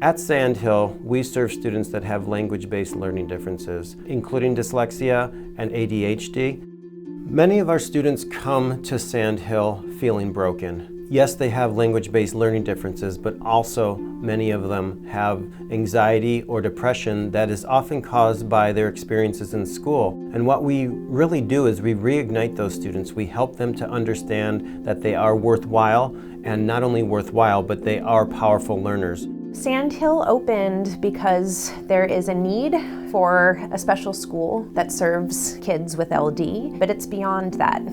At Sandhill, we serve students that have language-based learning differences, including dyslexia and ADHD. Many of our students come to Sandhill feeling broken. Yes, they have language-based learning differences, but also many of them have anxiety or depression that is often caused by their experiences in school. And what we really do is we reignite those students. We help them to understand that they are worthwhile, and not only worthwhile, but they are powerful learners. Sandhill opened because there is a need for a special school that serves kids with LD, but it's beyond that.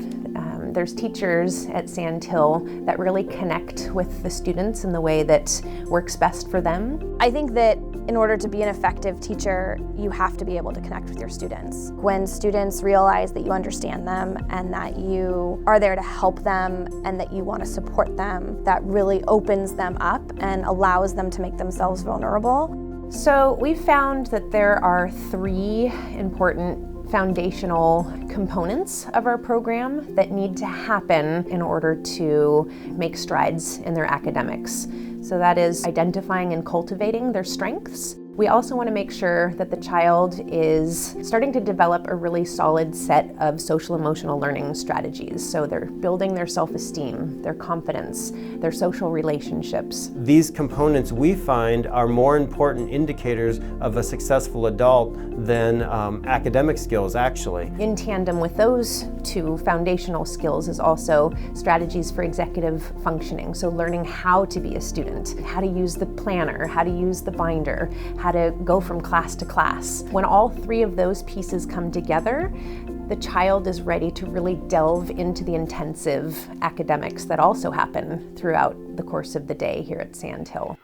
There's teachers at Sandhill that really connect with the students in the way that works best for them. I think that in order to be an effective teacher, you have to be able to connect with your students. When students realize that you understand them and that you are there to help them and that you want to support them, that really opens them up and allows them to make themselves vulnerable. So we found that there are 3 important foundational components of our program that need to happen in order to make strides in their academics. So that is identifying and cultivating their strengths. We also want to make sure that the child is starting to develop a really solid set of social emotional learning strategies. So they're building their self-esteem, their confidence, their social relationships. These components we find are more important indicators of a successful adult than academic skills, actually. In tandem with those 2 foundational skills is also strategies for executive functioning. So learning how to be a student, how to use the planner, how to use the binder, how to go from class to class. When all 3 of those pieces come together, the child is ready to really delve into the intensive academics that also happen throughout the course of the day here at Sandhill.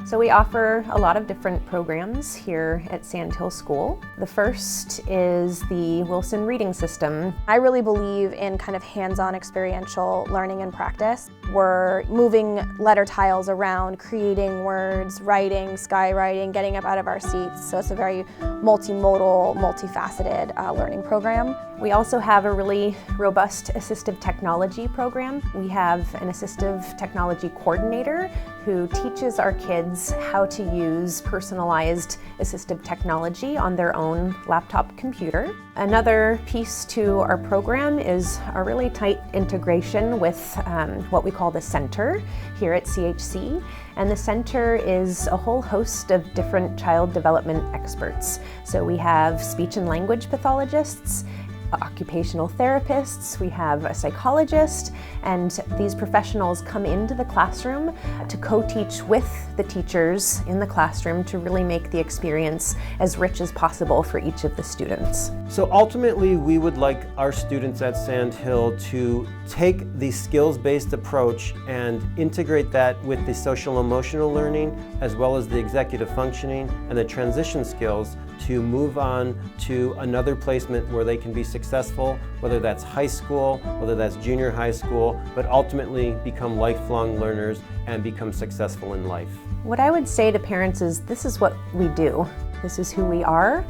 So we offer a lot of different programs here at Sandhill School. The first is the Wilson Reading System. I really believe in kind of hands-on experiential learning and practice. We're moving letter tiles around, creating words, writing, skywriting, getting up out of our seats. So it's a very multimodal, multifaceted learning program. We also have a really robust assistive technology program. We have an assistive technology coordinator who teaches our kids how to use personalized assistive technology on their own laptop computer. Another piece to our program is a really tight integration with what we call the Center here at CHC. And the Center is a whole host of different child development experts. So we have speech and language pathologists, occupational therapists, we have a psychologist, and these professionals come into the classroom to co-teach with the teachers in the classroom to really make the experience as rich as possible for each of the students. So ultimately, we would like our students at Sandhill to take the skills-based approach and integrate that with the social emotional learning, as well as the executive functioning and the transition skills to move on to another placement where they can be successful, whether that's high school, whether that's junior high school, but ultimately become lifelong learners and become successful in life. What I would say to parents is this is what we do. This is who we are.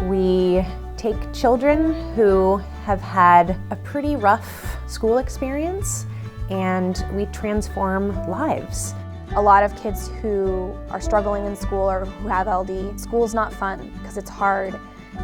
We take children who have had a pretty rough school experience and we transform lives. A lot of kids who are struggling in school or who have LD, school's not fun because it's hard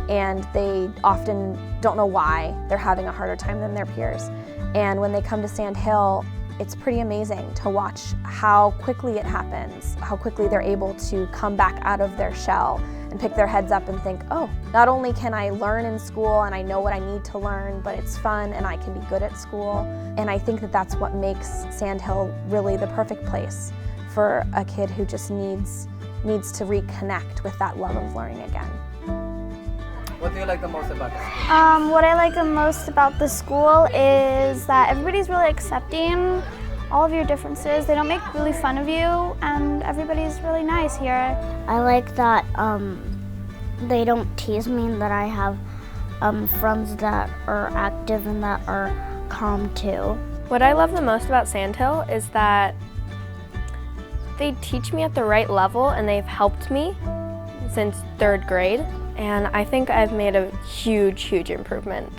and they often don't know why they're having a harder time than their peers. And when they come to Sandhill, it's pretty amazing to watch how quickly it happens, how quickly they're able to come back out of their shell and pick their heads up and think, oh, not only can I learn in school and I know what I need to learn, but it's fun and I can be good at school. And I think that that's what makes Sandhill really the perfect place for a kid who just needs to reconnect with that love of learning again. What do you like the most about the school? What I like the most about the school is that everybody's really accepting all of your differences. They don't make really fun of you, and everybody's really nice here. I like that they don't tease me, and that I have friends that are active and that are calm too. What I love the most about Sandhill is that they teach me at the right level and they've helped me since 3rd grade. And I think I've made a huge, huge improvement